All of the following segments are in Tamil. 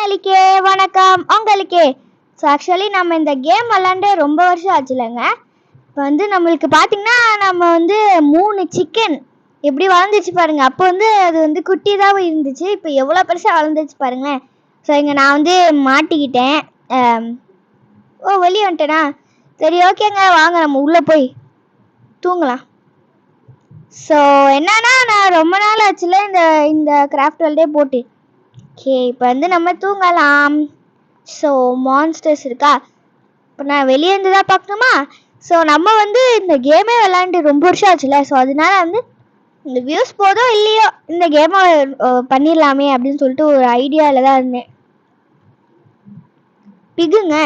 ஃபேமிலிக்கே வணக்கம் உங்களுக்கே. ஸோ ஆக்சுவலி நம்ம இந்த கேம் விளாண்டு ரொம்ப வருஷம் ஆச்சுலங்க. இப்போ வந்து நம்மளுக்கு பார்த்தீங்கன்னா நம்ம வந்து 3 சிக்கன் எப்படி வளர்ந்துச்சு பாருங்க. அப்போ வந்து அது வந்து குட்டி தான் இருந்துச்சு, இப்போ எவ்வளோ பெருசாக வளர்ந்துச்சு பாருங்களேன். ஸோ இங்கே நான் வந்து மாட்டிக்கிட்டேன். வெளியே வந்துட்டேனா? சரி ஓகேங்க, வாங்க நம்ம உள்ளே போய் தூங்கலாம். ஸோ என்னன்னா நான் ரொம்ப நாள் ஆச்சுல இந்த கிராஃப்ட் வேர்ல்டே போட்டு. ஓகே, இப்போ வந்து நம்ம தூங்கலாம். ஸோ மான்ஸ்டர்ஸ் இருக்கா, இப்போ நான் வெளியே இருந்து தான் பார்க்கணுமா? ஸோ நம்ம வந்து இந்த கேமே விளாண்டு ரொம்ப வருஷம் ஆச்சுல, ஸோ அதனால வந்து இந்த வியூஸ் போதோ இல்லையோ இந்த கேமை பண்ணிடலாமே அப்படின்னு சொல்லிட்டு ஒரு ஐடியாவில் தான் இருந்தேன். பிகுங்க.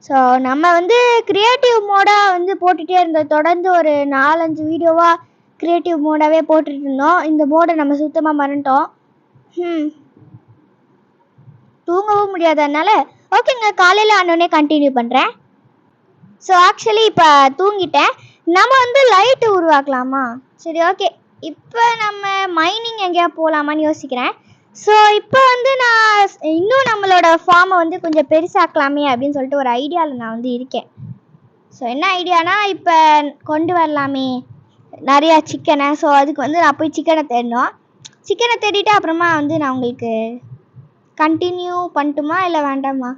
ஸோ நம்ம வந்து க்ரியேட்டிவ் மோடாக வந்து போட்டுகிட்டே இருந்தோம். தொடர்ந்து ஒரு 4-5 வீடியோவாக க்ரியேட்டிவ் மோடாகவே போட்டுட்டு இருந்தோம். இந்த மோடை நம்ம சுத்தமாக மறந்துட்டோம். தூங்கவும் முடியாதனால ஓகேங்க, காலையில் ஆனோடனே கண்டினியூ பண்ணுறேன். ஸோ ஆக்சுவலி இப்போ தூங்கிட்டேன். நம்ம வந்து லைட்டு உருவாக்கலாமா? சரி ஓகே, இப்போ நம்ம மைனிங் எங்கேயா போகலாமான்னு யோசிக்கிறேன். ஸோ இப்போ வந்து நான் இன்னும் நம்மளோட ஃபார்மை வந்து கொஞ்சம் பெருசாக்கலாமே அப்படின்னு சொல்லிட்டு ஒரு ஐடியாவில் நான் வந்து இருக்கேன். ஸோ என்ன ஐடியானா, இப்போ கொண்டு வரலாமே நிறையா சிக்கனை. ஸோ அதுக்கு வந்து நான் போய் சிக்கனை தேடணும். சிக்கனை தேடிட்டு அப்புறமா வந்து நான் உங்களுக்கு கண்டினியூ பண்ணட்டுமா இல்லை வேண்டாமா?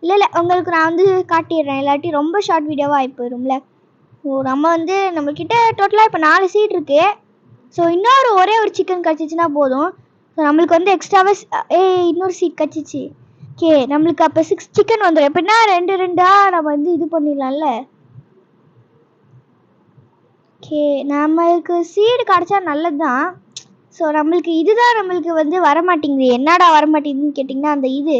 இல்லை உங்களுக்கு நான் வந்து காட்டிடுறேன், இல்லாட்டி ரொம்ப ஷார்ட் வீடியோவாக ஆகி போயிடும்ல. ஸோ நம்ம வந்து நம்மக்கிட்ட டோட்டலாக இப்போ 4 சீட் இருக்குது. ஸோ ஒரே ஒரு சிக்கன் கிடச்சிச்சின்னா போதும். ஸோ நம்மளுக்கு வந்து எக்ஸ்ட்ராவே இன்னொரு சீட் கிடச்சிச்சு. ஓகே, நம்மளுக்கு அப்போ 6 சிக்கன் வந்துடும். எப்படின்னா 2-2 நம்ம வந்து இது பண்ணிடலாம்ல. ஓகே, நம்மளுக்கு சீடு கிடச்சா நல்லது தான். ஸோ நம்மளுக்கு இதுதான் நம்மளுக்கு வந்து வரமாட்டேங்குது. என்னடா வரமாட்டேங்குதுன்னு கேட்டிங்கன்னா, அந்த இது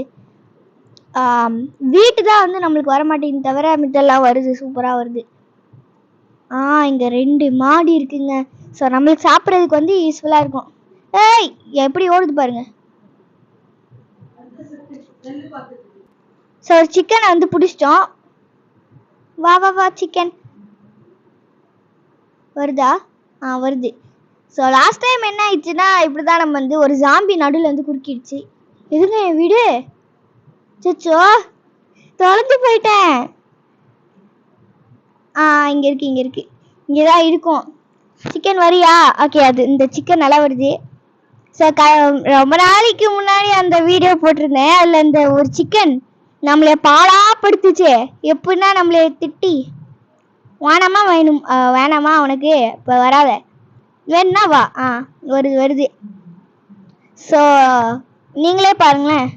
வீட்டு தான் வந்து நம்மளுக்கு வரமாட்டேங்குது, தவிர மித்தெல்லாம் வருது, சூப்பராக வருது. இங்கே 2 மாடி இருக்குங்க. ஸோ நம்மளுக்கு சாப்பிட்றதுக்கு வந்து யூஸ்ஃபுல்லாக இருக்கும். எப்படி ஓடுது பாருங்க. ஸோ சிக்கனை வந்து பிடிச்சிட்டோம். வா வா வா சிக்கன் வருதா? வருது. ஸோ லாஸ்ட் டைம் என்ன ஆயிடுச்சுன்னா, இப்படி தான் நம்ம வந்து ஒரு ஜாம்பி நடுவில் வந்து குறுக்கிடுச்சு. எதுங்க என் வீடு? சச்சோ, தொலைஞ்சு போயிட்டேன். இங்கே இருக்கு இங்கே தான் இருக்கும். சிக்கன் வரியா? ஓகே, அது இந்த சிக்கன் நல்லா வருது. ஸோ ரொம்ப நாளைக்கு முன்னாடி அந்த வீடியோ போட்டிருந்தேன். அதில் இந்த ஒரு சிக்கன் நம்மளை பாடாப்படுத்துச்சு. எப்படின்னா நம்மளை திட்டி வேணாமா அவனுக்கு இப்போ வராத, வேணுன்னா வா. வருது. ஸோ நீங்களே பாருங்களேன்,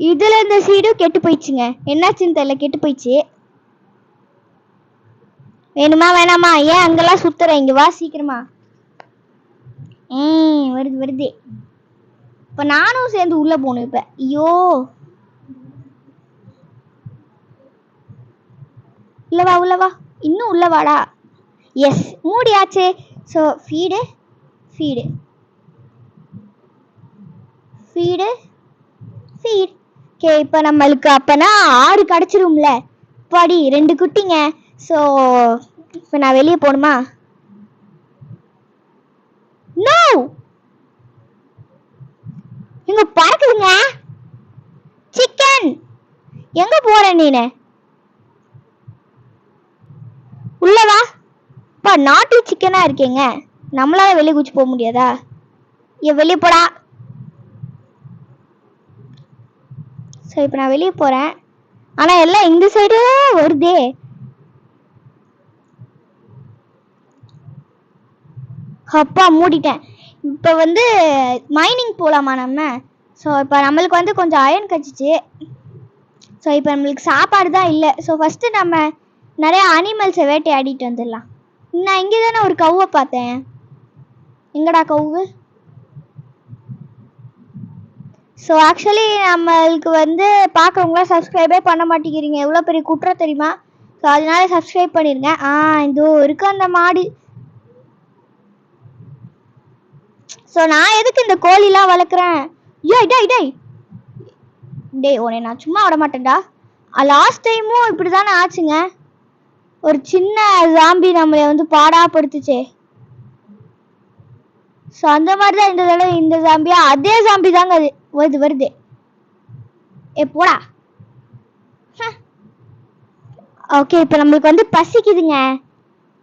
இதில் இந்த சீடும் கெட்டு போயிடுச்சுங்க. என்னாச்சுன்னு தெரியல, கெட்டு போயிடுச்சு. வேணுமா வேணாமா? ஏன் அங்கெல்லாம் சுத்துற? இங்கே வா சீக்கிரமா. வருது. இப்போ நானும் சேர்ந்து உள்ளே போகணும். இப்போ ஐயோ, உள்ளவா இன்னும் உள்ளவாடா. எஸ், மூடியாச்சு. So feed. ஓகே, இப்போ நம்மளுக்கு அப்போனா 6 கிடச்சிரும்ல. படி 2 குட்டிங்க. ஸோ இப்போ நான் வெளியே போகணுமா? நோ, இங்க பறக்குதுங்க சிக்கன். எங்க போற நீனு? உள்ளவா. இப்போ நாட்டு சிக்கனா இருக்கேங்க, நம்மளால வெளியே குச்சி போக முடியாதா? வெளியே போடா. ஸோ இப்போ நான் வெளியே போகிறேன். ஆனால் எல்லாம் இந்த சைடு வருதே. அப்பா மூடிட்டேன். இப்போ வந்து மைனிங் போகலாமா நம்ம? ஸோ இப்போ நம்மளுக்கு வந்து கொஞ்சம் அயன் கிடச்சிச்சு. ஸோ இப்போ நம்மளுக்கு சாப்பாடு தான் இல்லை. ஸோ ஃபஸ்ட்டு நம்ம நிறைய அனிமல்ஸை வேட்டையாடிட்டு வந்துடலாம். நான் இங்கே தானே ஒரு கவ்வை பார்த்தேன். எங்கடா கவ்வு? ஸோ ஆக்சுவலி நம்மளுக்கு வந்து பார்க்குறவங்களாம் சப்ஸ்கிரைபே பண்ண மாட்டேங்கிறீங்க. எவ்வளோ பெரிய குற்றம் தெரியுமா? ஸோ அதனால சப்ஸ்கிரைப் பண்ணிடுங்க. இதோ இருக்கு அந்த மாடு. ஸோ நான் எதுக்கு இந்த கோழிலாம் வளர்க்குறேன்? டேய் உன்னை நான் சும்மா விட மாட்டேன்டா. லாஸ்ட் டைமும் இப்படி தானே ஆச்சுங்க. ஒரு சின்ன ஜாம்பி நம்மளை வந்து பாடாப்படுத்துச்சே. ஸோ அந்த மாதிரி தான் இந்த தடவை இந்த ஜாம்பியா, அதே ஜாம்பி தாங்க அது வருது. போடா. ஓகே இப்போ நம்மளுக்கு வந்து பசிக்குதுங்க.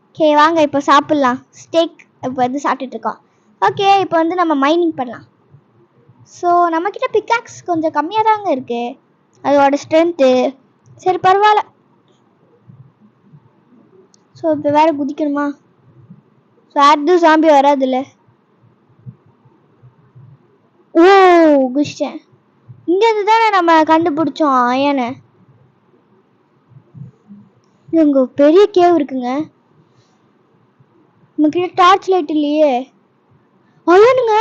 ஓகே வாங்க இப்போ சாப்பிட்லாம். ஸ்டேக் இப்போ வந்து சாப்பிட்டுட்டு இருக்கோம். ஓகே இப்போ வந்து நம்ம மைனிங் பண்ணலாம். ஸோ நம்மக்கிட்ட பிக்காக்ஸ் கொஞ்சம் கம்மியாக தாங்க இருக்கு அதோட ஸ்ட்ரென்த்து. சரி பரவாயில்ல. ஸோ இப்போ வேற குதிக்கணுமா? ஸோ அது சாம்பி வராதுல்ல. ஓ குதிச்சிட்டேன். இங்கேருந்து தானே நம்ம கண்டுபிடிச்சோம் அயனை. இங்க பெரிய கேவ் இருக்குங்க. நம்மக்கிட்ட டார்ச் லைட் இல்லையே. அயனுங்க.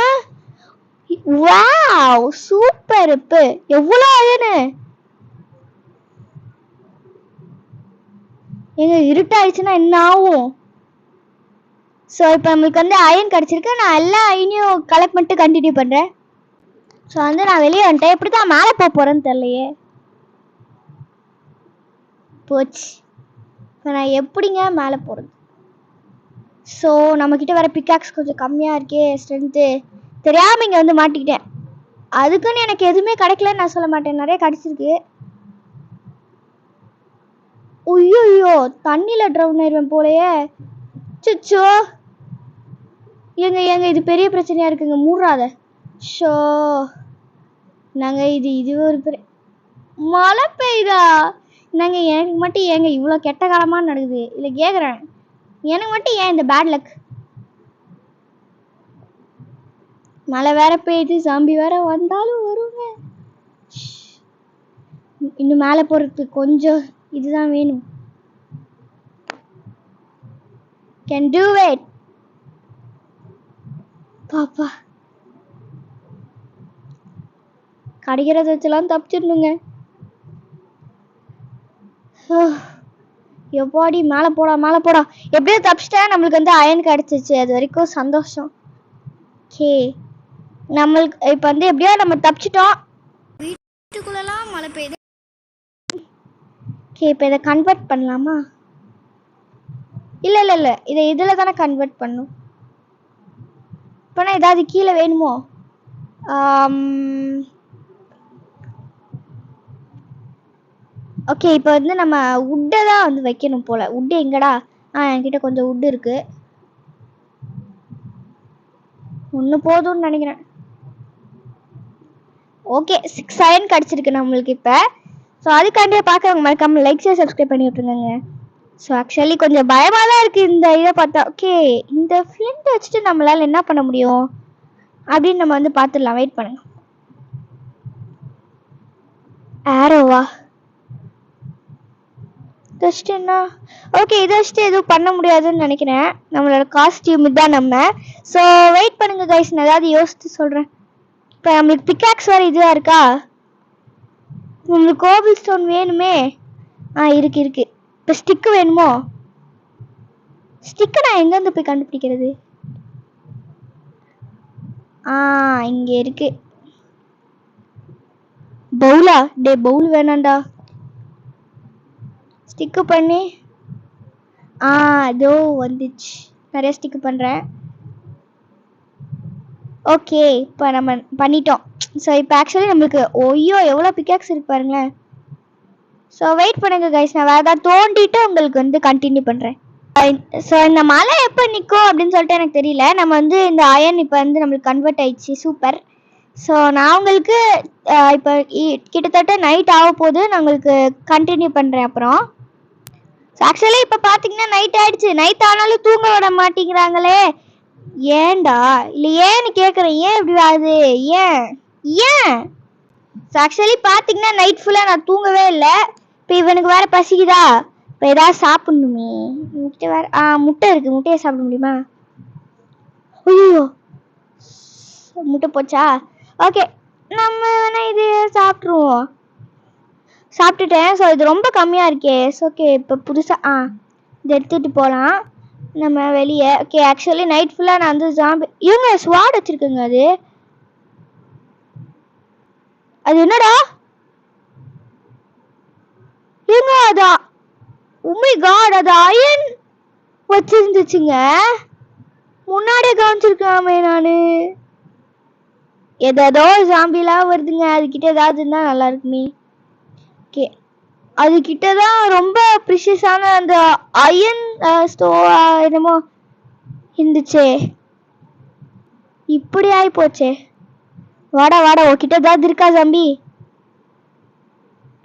Wow super. இப்போ எவ்வளோ அயனு எங்க இருட்டாயிடுச்சுன்னா என்ன ஆகும்? ஸோ இப்போ நம்மளுக்கு வந்து அயன் கிடச்சிருக்கு. நான் எல்லா அயனையும் கலெக்ட் பண்ணிட்டு கண்டினியூ பண்ணுறேன். ஸோ வந்து நான் வெளியே வந்துட்டேன். எப்படி தான் மேலே போக போகிறேன்னு தெரியலையே. போச்சு. இப்போ நான் எப்படிங்க மேலே போகிறது? ஸோ நம்மக்கிட்ட வர பிக்காக்ஸ் கொஞ்சம் கம்மியாக இருக்கே ஸ்ட்ரென்த்து. தெரியாமல் இங்கே வந்து மாட்டிக்கிட்டேன். அதுக்குன்னு எனக்கு எதுவுமே கிடைக்கலன்னு நான் சொல்ல மாட்டேன். நிறைய கிடச்சிருக்கு. ஐயோ தண்ணியில் ட்ரவுன் ஆயிடுவேன் போலையே. சுச்சோ ஏங்க ஏங்க இது பெரிய பிரச்சனையாக இருக்குங்க. மூடுறாத. ஷோ நாங்கள் இது ஒரு பெரிய மழை பெய்யுதா? நாங்க எனக்கு மட்டும் ஏங்க இவ்வளோ கெட்ட காலமாக நடக்குது? இல்லை கேட்குறேன் எனக்கு மட்டும் ஏன் இந்த பேட் லக்? மழை வேற பெய்யுது. சாம்பி வேற வந்தாலும் வருங்க. இன்னும் மேலே போகிறதுக்கு கொஞ்சம் இதுதான் வேணும். கேன் டூ இட் பாப்பா. கிடைக்கிறத வச்செல்லாம் தப்பிச்சிடணுங்க. எப்பாடி மேலே போடா மேலே போடா. எப்படியோ தப்பிச்சிட்டா நம்மளுக்கு வந்து அயன் கிடச்சிச்சு. அது வரைக்கும் சந்தோஷம். ஓகே நம்மளுக்கு இப்போ வந்து எப்படியோ நம்ம தப்பிச்சிட்டோம். வீட்டுக்குள்ளெல்லாம் மழை பெய்யுது. ஓகே இப்போ இதை கன்வெர்ட் பண்ணலாமா? இல்லை இதை இதில் தானே கன்வெர்ட் பண்ணும். இப்போனா ஏதாவது கீழே வேணுமோ? ஓகே இப்போ வந்து நம்ம உட்டை தான் வந்து வைக்கணும் போல். உட்டு எங்கடா? என்கிட்ட கொஞ்சம் உட்டு இருக்குது. ஒன்று போதும்னு நினைக்கிறேன். ஓகே 6 அயன் கிடச்சிருக்கு நம்மளுக்கு இப்போ. ஸோ அதுக்காண்டியே பார்க்குறவங்க மறக்காமல் லைக் ஷேர் சப்ஸ்கிரைப் பண்ணி விட்ருங்க. ஸோ ஆக்சுவலி கொஞ்சம் பயமாக தான் இருக்குது இந்த இதை பார்த்தா. ஓகே இந்த ஃப்ளிண்ட் வச்சுட்டு நம்மளால் என்ன பண்ண முடியும் அப்படின்னு நம்ம வந்து பார்த்துடலாம். வெயிட் பண்ணுங்க. ஆரோவா வச்சுட்டுன்னா ஓகே இதை வச்சுட்டு எதுவும் பண்ண முடியாதுன்னு நினைக்கிறேன். நம்மளோட காஸ்டியூம் தான் நம்ம. ஸோ வெயிட் பண்ணுங்க கைஸ், நான் ஏதாவது யோசித்து சொல்கிறேன். இப்போ நம்மளுக்கு பிக்காக்ஸ் வேறு இதுவாக இருக்கா? உங்களுக்கு கோபிள் ஸ்டோன் வேணுமே. இருக்கு. இப்போ ஸ்டிக்கு வேணுமோ? ஸ்டிக்கை நான் எங்கேருந்து போய் கண்டுபிடிக்கிறது? இங்கே இருக்கு. பவுலா? பவுல் வேணாண்டா. ஸ்டிக்கு பண்ணி இதோ வந்துச்சு. நிறைய ஸ்டிக்கு பண்ணுறேன். ஓகே இப்போ நம்ம பண்ணிட்டோம். ஸோ இப்போ ஆக்சுவலி நம்மளுக்கு எவ்வளோ பிக்காக்ஸ் இருக்கு பாருங்களேன். ஸோ வெயிட் பண்ணுங்க கைஸ், நான் வேறு ஏதாவது தோண்டிட்டு உங்களுக்கு வந்து கண்டினியூ பண்ணுறேன். ஸோ இந்த மழை எப்போ நிற்கும் அப்படின்னு சொல்லிட்டு எனக்கு தெரியல. நம்ம வந்து இந்த அயன் இப்போ வந்து நம்மளுக்கு கன்வெர்ட் ஆயிடுச்சு. சூப்பர். ஸோ நான் உங்களுக்கு இப்போ கிட்டத்தட்ட நைட் ஆக போகுது. நான் உங்களுக்கு கண்டினியூ பண்ணுறேன் அப்புறம். ஸோ ஆக்சுவலி இப்போ பார்த்தீங்கன்னா நைட் ஆகிடுச்சு. நைட் ஆனாலும் தூங்க விட மாட்டேங்கிறாங்களே. ஏன்டா? இல்லை ஏன்னு கேட்குறேன். ஏன் இப்படி ஆகுது? ஏன்? ஸோ ஆக்சுவலி பார்த்தீங்கன்னா நைட் ஃபுல்லாக நான் தூங்கவே இல்லை. இப்போ இவனுக்கு வேறு பசிக்குதா? இப்போ ஏதாவது சாப்பிட்ணுமே. முட்டை வேறு முட்டை இருக்குது. முட்டையை சாப்பிட முடியுமா? ஐயோ முட்டை போச்சா? ஓகே நம்ம வேணால் இது சாப்பிட்ருவோம். சாப்பிட்டுட்டேன். ஸோ இது ரொம்ப கம்மியாக இருக்கே. ஓகே இப்போ புதுசாக இது எடுத்துகிட்டு போகலாம் நம்ம வெளியே. ஓகே ஆக்சுவலி நைட் ஃபுல்லாக நான் வந்து ஜாம்பி ஸ்வாட் வச்சுருக்குங்க. அது என்னடா? அதான் உமை காட், அது அயன் வச்சிருந்துச்சுங்க. முன்னாடியே கவனிச்சிருக்காமே நானு. ஏதோ ஜாம்பிலாம் வருதுங்க. அதுக்கிட்ட ஏதாவது இருந்தால் நல்லா இருக்குமே. அது கிட்டதான் ரொம்ப ப்ரிஷியஸான அந்த அயன் ஸ்டோ என்னமோ இருந்துச்சே. இப்படி ஆயி போச்சே. வாடா வாடா, உன்கிட்ட ஏதாவது இருக்கா ஜாம்பி?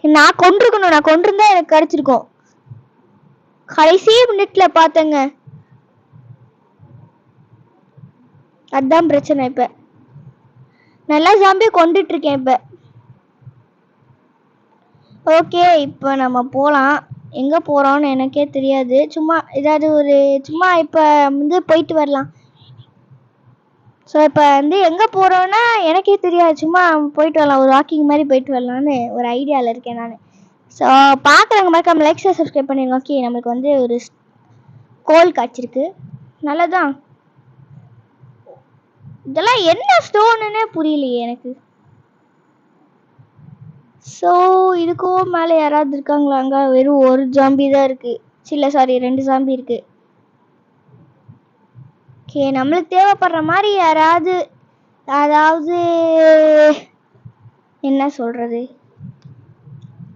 நான் கொண்டிருக்கணும், நான் கொண்டிருந்தா எனக்கு கிடைச்சிருக்கும். கடைசி மினிட்ல பார்த்தேங்க. அதான் பிரச்சனை. இப்ப நல்லா ஜாம்பி கொண்டுட்டு இருக்கேன் இப்ப. ஓகே, இப்போ நம்ம போலாம். எங்க போறோம்னு எனக்கே தெரியாது. சும்மா ஏதாவது ஒரு சும்மா இப்ப வந்து போயிட்டு வரலாம். ஸோ இப்போ வந்து எங்கே போகிறோன்னா எனக்கே தெரியாது. சும்மா போயிட்டு வரலாம், ஒரு வாக்கிங் மாதிரி போயிட்டு வரலான்னு ஒரு ஐடியாவில் இருக்கேன் நான். ஸோ பார்க்குறவங்க மாதிரி நம்ம லைக் சப்ஸ்கிரைப் பண்ணிடுங்க. ஓகே, நம்மளுக்கு வந்து ஒரு கோல் காய்ச்சிருக்கு. நல்லதான். இதெல்லாம் என்ன ஸ்டோனுன்னே புரியலையே எனக்கு. ஸோ இதுக்கும் மேலே யாராவது இருக்காங்களா? அங்கே வெறும் ஒரு ஜாம்பி தான் இருக்குது. இல்லை சாரி, 2 ஜாம்பி இருக்குது. ஓகே, நம்மளுக்கு தேவைப்படுற மாதிரி யாராவது, அதாவது என்ன சொல்கிறது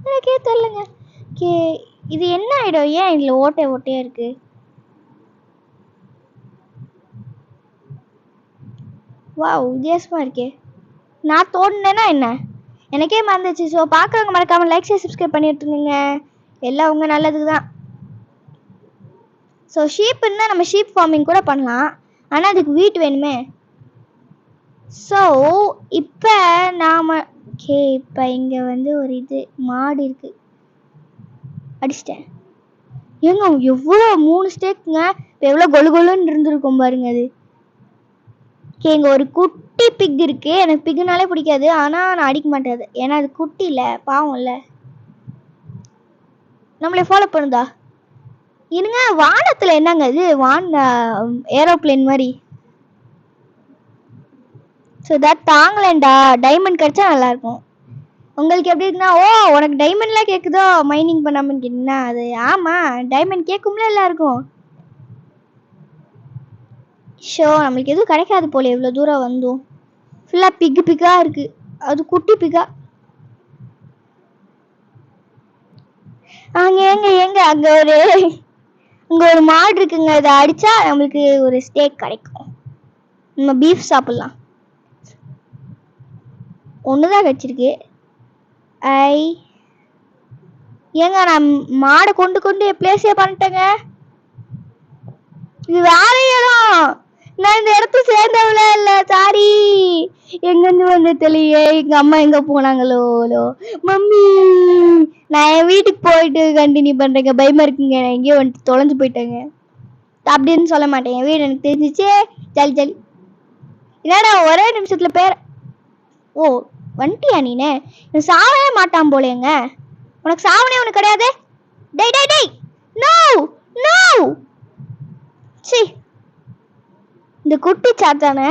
எனக்கே தெரியலங்க. ஓகே, இது என்ன ஆகிடும்? ஏன் இதில் ஓட்டையாக இருக்குது? வா, வித்தியாசமாக இருக்கே. நான் தோணுனேன்னா என்ன எனக்கே மறந்துச்சு. ஸோ பார்க்குறவங்க மறக்காமல் லைக் ஷேர் சப்ஸ்கிரைப் பண்ணிட்டு இருந்தீங்க. எல்லாம் உங்கள் நல்லதுக்கு தான். ஸோ ஷீப் இருந்தால் நம்ம ஷீப் ஃபார்மிங் கூட பண்ணலாம். ஆனால் அதுக்கு வீட்டு வேணுமே. ஸோ இப்போ நாம் ஓகே, இப்போ இங்கே வந்து ஒரு இது மாடு இருக்குது. அடிச்சிட்டேன். ஏங்க எவ்வளோ 3 ஸ்டேக்குங்க. இப்போ எவ்வளோ கொலு கொலுன்னு இருந்திருக்கும் பாருங்க அது. ஓகே, இங்கே ஒரு குட்டி பிக் இருக்குது. எனக்கு பிக்குனாலே பிடிக்காது. ஆனால் நான் அடிக்க மாட்டேன், ஏன்னா அது குட்டி இல்லை, பாவம் இல்லை. நம்மளே ஃபாலோ பண்ணுதா? இருங்க, வானத்தில் என்னங்க இது? ஏரோப்ளேன் மாதிரி. So that தாங்கலேண்டா. டைமண்ட் கிடைச்சா நல்லாயிருக்கும். உங்களுக்கு எப்படி இருக்குன்னா, ஓ உனக்கு டைமண்ட்லாம் கேட்குதோ மைனிங் பண்ணாமல் கேட்டிங்கன்னா, அது ஆமாம், டைமண்ட் கேட்கும்ல எல்லாருக்கும். ஷோ நம்மளுக்கு எதுவும் கிடைக்காது போல. எவ்வளோ தூரம் வந்தோம். ஃபுல்லாக பிக்காக இருக்குது. அது குட்டி பிக்கா. எங்க அங்கே ஒரு மாடு இருக்குங்க. இதை அடித்தா நம்மளுக்கு ஒரு ஸ்டேக் கிடைக்கும். நம்ம பீஃப் சாப்பிட்லாம். ஒன்று தான் கிடச்சிருக்கு. ஏங்க நான் மாடை கொண்டு பிளேஸே பண்ணிட்டேங்க. இது வேற இடம். நான் இந்த இடத்த சேர்ந்தவள இல்ல, சாரி. எங்கேருந்து வந்து தெரியல. எங்க அம்மா எங்க போனாங்களோ மம்மி. நான் என் வீட்டுக்கு போயிட்டு கண்டினியூ பண்றேங்க. பயமா இருக்குங்க. நான் எங்கேயோ வந்துட்டு தொலைஞ்சு போயிட்டேங்க. அப்படின்னு சொல்ல மாட்டேன், என் வீடு எனக்கு தெரிஞ்சிச்சு. ஜலி ஜலி. என்னடா ஒரே நிமிஷத்துல பேர். ஓ வந்துட்டியா நீனே? சாவே மாட்டான் போலேங்க. உனக்கு சாவனே உனக்கு கிடையாது. டேய் டேய் டேய், நோ நோ. சி, இந்த குட்டி சாத்தானே.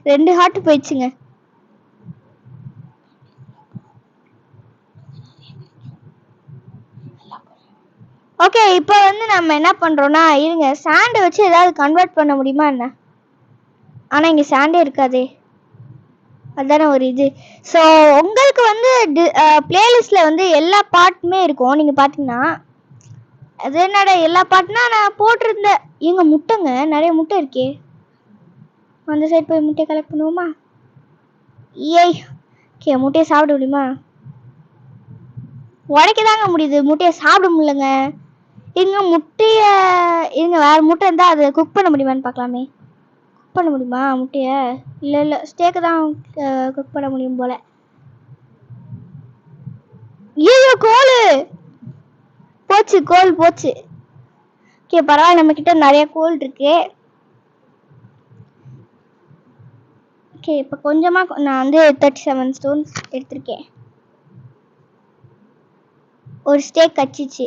2 ஹார்ட் போயிடுச்சுங்க. ஓகே, இப்போ வந்து நம்ம என்ன பண்ணுறோன்னா, இருங்க சாண்டை வச்சு ஏதாவது கன்வெர்ட் பண்ண முடியுமா என்ன? ஆனால் இங்கே சாண்டே இருக்காதே. அதுதானே ஒரு இது. ஸோ உங்களுக்கு வந்து பிளேலிஸ்ட்டில் வந்து எல்லா பாட்டுமே இருக்கும். நீங்கள் பார்த்தீங்கன்னா அது என்னடா எல்லா பாட்டுனா நான் போட்டிருந்தேன். எங்க முட்டைங்க, நிறைய முட்டை இருக்கே. அந்த சைடு போய் முட்டையை கலெக்ட் பண்ணுவோமா? ஏய், ஓகே, முட்டையை சாப்பிட முடியுமா? உடைக்க தாங்க முடியுது, முட்டையை சாப்பிட முடியலங்க. இங்க முட்டையை இங்க வேற முட்டை இருந்தால் அதை குக் பண்ண முடியுமான்னு பார்க்கலாமே. குக் பண்ண முடியுமா முட்டையை? இல்லை ஸ்டேக்கு தான் குக் பண்ண முடியும் போல. ஐயோ, கோல் போச்சு, கோல் போச்சு. ஓகே பரவாயில்ல, நம்ம கிட்ட நிறைய கோல் இருக்கு. ஓகே, இப்போ கொஞ்சமாக நான் வந்து 37 ஸ்டோன்ஸ் எடுத்திருக்கேன். ஒரு ஸ்டேக் கச்சிச்சு.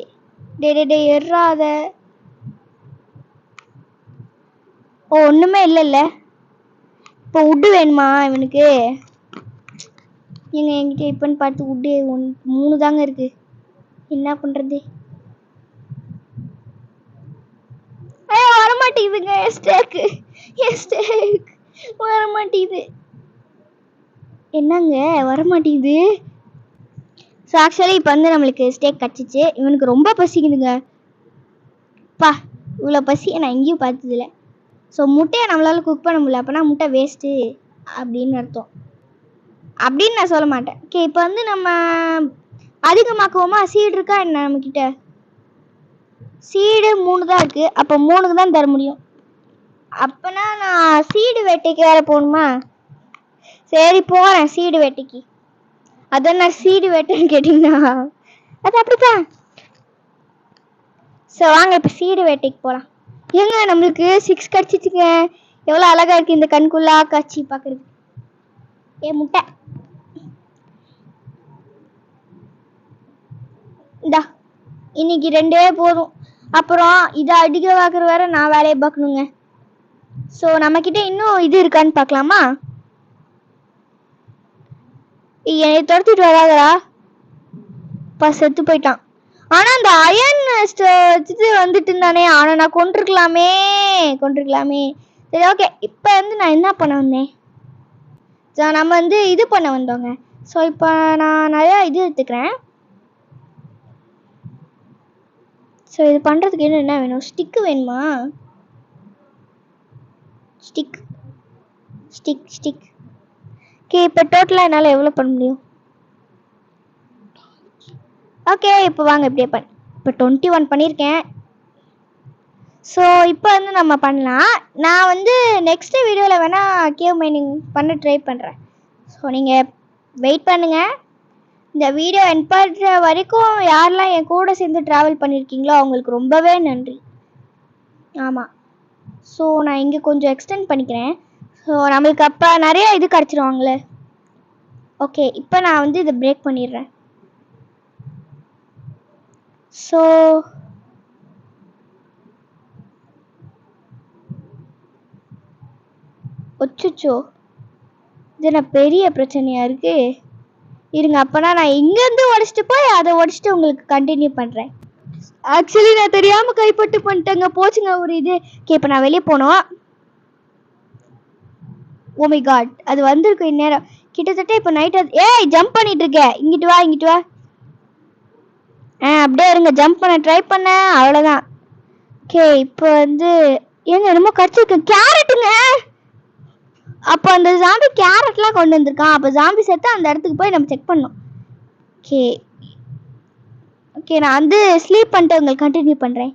டே எறாத. ஓ ஒன்றுமே இல்லைல்ல. இப்போ உட்டு வேணுமா இவனுக்கு? என்கிட்ட இப்போன்னு பார்த்து உட்டு 3 தாங்க இருக்கு. என்ன பண்ணுறது? ஐயோ வரமாட்டேங்குதுங்க. ஸ்டேக்கு வரமாட்டேங்குது. என்னங்க வரமாட்டேங்குது? ஸோ ஆக்சுவலி இப்போ வந்து நம்மளுக்கு ஸ்டேக் கிடச்சிச்சு. இவனுக்கு ரொம்ப பசிக்குதுங்க. பா இவ்வளோ பசியை நான் எங்கேயும் பார்த்ததில்ல. ஸோ முட்டையை நம்மளால குக் பண்ண முடியல, அப்போனா முட்டை வேஸ்ட்டு அப்படின்னு அர்த்தம். அப்படின்னு நான் சொல்ல மாட்டேன். ஓகே, இப்போ வந்து நம்ம அதிகமாக்குவோமா? சீடு இருக்கா என்ன நம்மக்கிட்ட? சீடு 3 தான் இருக்குது. அப்போ 3க்கு தான் தர முடியும். அப்போனா நான் சீடு வேட்டைக்கு வேறு போகணுமா? சரி போகிறேன் சீடு வேட்டைக்கு. அதான் நான் சீடு வேட்டைன்னு கேட்டிங்கன்னா அது அப்படித்தான். ஸோ வாங்க இப்போ சீடு வேட்டைக்கு போகலாம். ஏங்க நம்மளுக்கு 6 கிடச்சிச்சுங்க. எவ்வளோ அழகாக இருக்குது இந்த கண்குள்ளா காட்சி பார்க்குறது. முட்டை இந்தா, இன்னைக்கு 2 போதும். அப்புறம் இதை அடிக்க பார்க்குற வேற நான் வேலையை பார்க்கணுங்க. ஸோ நம்மக்கிட்ட இன்னும் இது இருக்கான்னு பார்க்கலாமா? என்னை துரத்திட்டு வராதரா? செத்து போயிட்டான். ஆனா அந்த அயன் இது வந்துட்டு இருந்தானே, ஆனா நான் கொண்டிருக்கலாமே. சரி ஓகே, இப்போ வந்து நான் என்ன பண்ண வந்தேன்? நம்ம வந்து இது பண்ண வந்தோங்க. ஸோ இப்போ நான் நிறையா இது எடுத்துக்கிறேன். ஸோ இது பண்ணுறதுக்கு என்ன வேணும்? ஸ்டிக்கு வேணுமா? ஸ்டிக். ஓகே, இப்போ டோட்டலாக என்னால் எவ்வளோ பண்ண முடியும்? ஓகே, இப்போ வாங்க இப்படியே இப்போ 21 பண்ணியிருக்கேன். ஸோ இப்போ வந்து நம்ம பண்ணலாம். நான் வந்து நெக்ஸ்ட்டு வீடியோவில் வேணால் கேவ் மைனிங் பண்ண ட்ரை பண்ணுறேன். ஸோ நீங்கள் வெயிட் பண்ணுங்கள். இந்த வீடியோ எண்ட் பண்ணுற வரைக்கும் யாரெல்லாம் என் கூட சேர்ந்து ட்ராவல் பண்ணியிருக்கீங்களோ அவங்களுக்கு ரொம்பவே நன்றி. ஆமாம், ஸோ நான் இங்கே கொஞ்சம் எக்ஸ்டெண்ட் பண்ணிக்கிறேன். ஸோ நம்மளுக்கு அப்போ நிறைய இது கிடச்சிருவாங்களே. ஓகே, இப்போ நான் வந்து இதை பிரேக் பண்ணிடுறேன். ஸோ ஒச்சுச்சோ, இது என்ன பெரிய பிரச்சனையாக இருக்குது. இருங்க, அப்போனா நான் இங்கேருந்து உடச்சிட்டு போய் அதை உடச்சிட்டு உங்களுக்கு கண்டினியூ பண்ணுறேன். ஆக்சுவலி நான் தெரியாமல் கைப்பட்டு பண்ணிட்டேங்க, போச்சுங்க ஒரு இது. ஓகே, இப்போ நான் வெளியே போனோம். ஓ மை காட், அது வந்திருக்கும் இந்நேரம். கிட்டத்தட்ட இப்போ நைட் ஜம்ப் பண்ணிட்டு இருக்கேன். இங்கிட்டு வா. அப்படியே இருங்க, ஜம்ப் பண்ண ட்ரை பண்ணேன், அவ்வளோதான். ஓகே, இப்போ வந்து என்னமோ கடிச்சிருக்கு. கேரட்டுங்க. அப்போ அந்த ஜாம்பி கேரட்லாம் கொண்டு வந்திருக்கான். அப்போ ஜாம்பி சேர்த்து அந்த இடத்துக்கு போய் நம்ம செக் பண்ணோம். ஓகே நான் வந்து ஸ்லீப் பண்ணிட்டு உங்களுக்கு கண்டினியூ பண்ணுறேன்.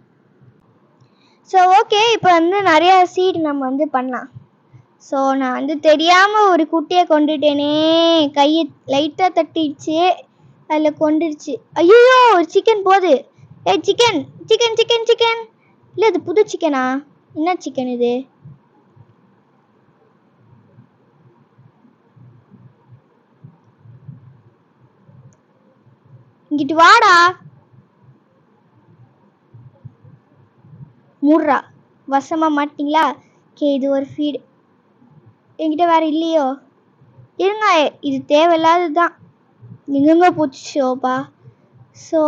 ஸோ ஓகே, இப்போ வந்து நிறையா சீட் நம்ம வந்து பண்ணலாம். ஸோ நான் வந்து தெரியாமல் ஒரு குட்டியை கொண்டுட்டேனே, கையை லைட்டாக தட்டிடுச்சு, அதில் கொண்டுருச்சு. ஐயோ, ஒரு சிக்கன் போகுது. சிக்கன். இல்லை அது புது சிக்கனா? என்ன சிக்கன் இது? இங்கிட்டு வாடா. மூடுறா, வசமாக மாட்டிங்களா? ஓகே, இது ஒரு ஃபீடு. என்கிட்ட வேறு இல்லையோ? இருங்க, இது தேவையில்லாதது தான். எங்கெங்க போச்சுப்பா. ஸோ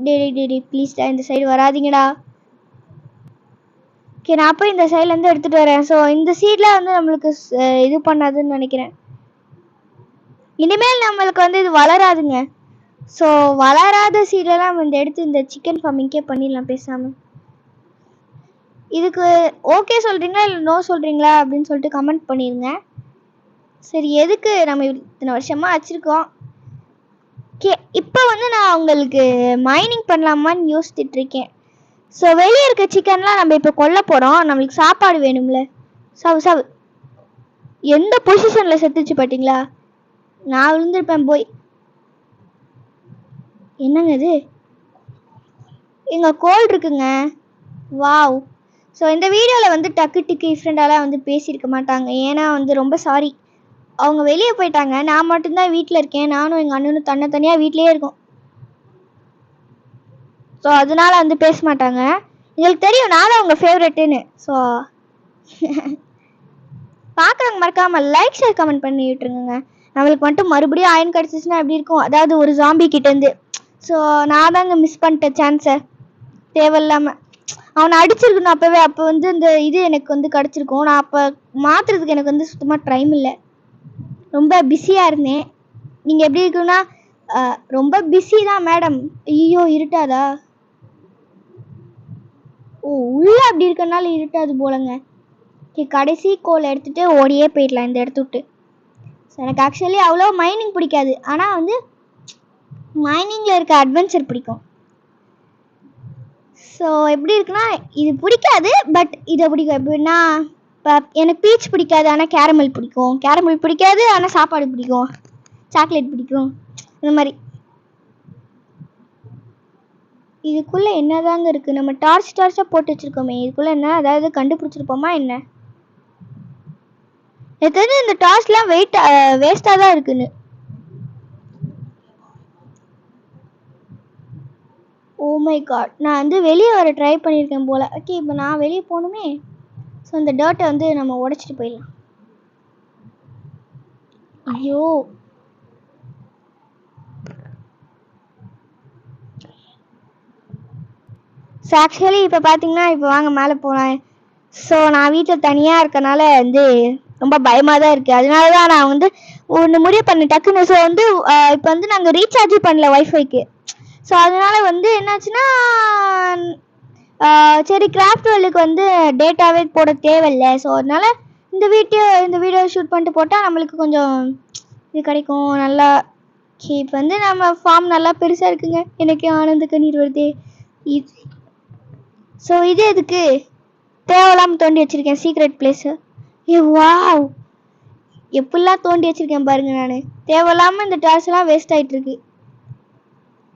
டேடி ப்ளீஸ்டா, இந்த சைடு வராதிங்கடா. ஓகே, நான் போய் இந்த சைட்லேருந்து எடுத்துகிட்டு வரேன். ஸோ இந்த சீடில் வந்து நம்மளுக்கு இது பண்ணாதுன்னு நினைக்கிறேன். இனிமேல் நம்மளுக்கு வந்து இது வளராதுங்க. ஸோ வளராத சீடெல்லாம் நம்ம இந்த எடுத்து இந்த சிக்கன் ஃபார்மிங்கே பண்ணிடலாம் பேசாமல். இதுக்கு ஓகே சொல்கிறீங்களா இல்லை நோ சொல்கிறீங்களா அப்படின்னு சொல்லிட்டு கமெண்ட் பண்ணிடுங்க. சரி, எதுக்கு நம்ம இத்தனை வருஷமாக வச்சுருக்கோம். ஓகே, இப்போ வந்து நான் உங்களுக்கு மைனிங் பண்ணலாமான்னு யோசிச்சுட்டு இருக்கேன். ஸோ வெளியே இருக்க சிக்கன்லாம் நம்ம இப்போ கொல்ல போகிறோம். நம்மளுக்கு சாப்பாடு வேணும்ல. சாவு. எந்த பொசிஷனில் செத்துச்சு பார்த்தீங்களா? நான் விழுந்திருப்பேன் போய். என்னங்க இது? எங்கள் கோல் இருக்குங்க. வாவ். ஸோ இந்த வீடியோவில் வந்து டக்கு டிஃப்ரெண்டாலாம் வந்து பேசியிருக்க மாட்டாங்க. ஏன்னா வந்து ரொம்ப சாரி, அவங்க வெளியே போயிட்டாங்க. நான் மட்டும்தான் வீட்டில் இருக்கேன். நானும் எங்கள் அண்ணனும் தனியாக வீட்லேயே இருக்கோம். ஸோ அதனால வந்து பேச மாட்டாங்க. எங்களுக்கு தெரியும் நான் தான் உங்கள் ஃபேவரெட்டுன்னு. ஸோ பார்க்குறவங்க மறக்காமல் லைக் ஷேர் கமெண்ட் பண்ணி விட்டுருங்க. நம்மளுக்கு மட்டும் மறுபடியும் அயன் கிடச்சிச்சுன்னா எப்படி இருக்கும்? அதாவது ஒரு ஜாம்பி கிட்டேருந்து. ஸோ நான் தாங்க மிஸ் பண்ணிட்டேன் சான்ஸை தேவையில்லாமல். அவனை அடிச்சிருக்கணும் அப்போவே. அப்போ வந்து இந்த இது எனக்கு வந்து கிடச்சிருக்கும். நான் அப்போ மாற்றுறதுக்கு எனக்கு வந்து சுத்தமாக டைம் இல்லை, ரொம்ப பிஸியாக இருந்தேன். நீங்கள் எப்படி இருக்குன்னா ரொம்ப பிஸி தான் மேடம். ஐயோ இருட்டாதா? ஓ உள்ள அப்படி இருக்கனால இருட்டாது போலங்க. கடைசி கோல் எடுத்துட்டு ஓடியே போயிடலாம் இந்த இடத்த விட்டு. எனக்கு ஆக்சுவலி அவ்வளோ மைனிங் பிடிக்காது, ஆனால் வந்து மைனிங்கில் இருக்க அட்வென்ச்சர் பிடிக்கும். ஸோ எப்படி இருக்குன்னா இது பிடிக்காது, பட் இதை பிடிக்கும். எப்படின்னா இப்போ எனக்கு பீச் பிடிக்காது ஆனால் கேரமல் பிடிக்கும், கேரமல் பிடிக்காது ஆனால் சாப்பாடு பிடிக்கும், சாக்லேட் பிடிக்கும், இந்த மாதிரி. இதுக்குள்ளே என்னதாங்க இருக்குது? நம்ம டார்ச்சாக போட்டு வச்சுருக்கோமே, இதுக்குள்ளே என்ன அதாவது கண்டுபிடிச்சிருப்போமா என்ன? எனக்கு தெரிஞ்சு இந்த டார்ச்லாம் வேஸ்ட்டாக தான் இருக்குன்னு. ஓ மை காட், நான் வந்து வெளியே வர ட்ரை பண்ணியிருக்கேன் போல். ஓகே இப்போ நான் வெளியே போகணுமே. ஸோ இந்த டர்ட்டை வந்து நம்ம உடைச்சிட்டு போயிடலாம். ஐயோ ஸோ ஆக்சுவலி இப்போ பார்த்தீங்கன்னா இப்போ வாங்க மேலே போகலாம். ஸோ நான் வீட்டில் தனியாக இருக்கனால வந்து ரொம்ப பயமாக தான் இருக்குது. அதனால தான் நான் வந்து ஒன்று முடிவு பண்ணேன் டக்குன்னு. ஸோ வந்து இப்போ வந்து நாங்கள் ரீசார்ஜ் பண்ணல ஒய்ஃபைக்கு. ஸோ அதனால வந்து என்னாச்சுன்னா சரி கிராஃப்ட் வேர்ல்டுக்கு வந்து டேட்டாவே போட தேவையில்லை. ஸோ அதனால இந்த வீடியோ ஷூட் பண்ணிட்டு போட்டால் நம்மளுக்கு கொஞ்சம் இது கிடைக்கும் நல்லா. இப்போ வந்து நம்ம ஃபார்ம் நல்லா பெருசாக இருக்குங்க, எனக்கு ஆனந்த கண்ணீர் வருது. ஸோ இது எதுக்கு தேவையில்லாமல் தோண்டி வச்சுருக்கேன் சீக்ரெட் பிளேஸு. ஏ வாவ், எப்படிலாம் தோண்டி வச்சுருக்கேன் பாருங்க. நான் தேவையில்லாமல் இந்த டார்ச்லாம் வேஸ்ட் ஆகிட்டுருக்கு.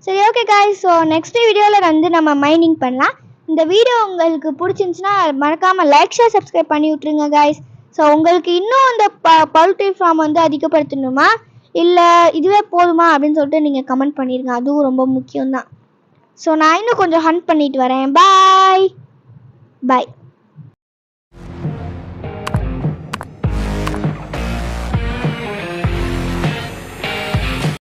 சரி ஓகே காய்ஸ், ஸோ நெக்ஸ்ட் வீடியோவில் வந்து நம்ம மைனிங் பண்ணலாம். இந்த வீடியோ உங்களுக்கு பிடிச்சிருந்துச்சுன்னா மறக்காமல் லைக் ஷேர் சப்ஸ்கிரைப் பண்ணி விட்ருங்க காய்ஸ். ஸோ உங்களுக்கு இன்னும் அந்த பவுல்ட்ரி ஃபார்ம் வந்து அதிகப்படுத்தணுமா இல்லை இதுவே போதுமா அப்படின்னு சொல்லிட்டு நீங்கள் கமெண்ட் பண்ணிடுங்க, அதுவும் ரொம்ப முக்கியம்தான். ஸோ நான் இன்னும் கொஞ்சம் ஹண்ட் பண்ணிட்டு வரேன். பாய் பாய்.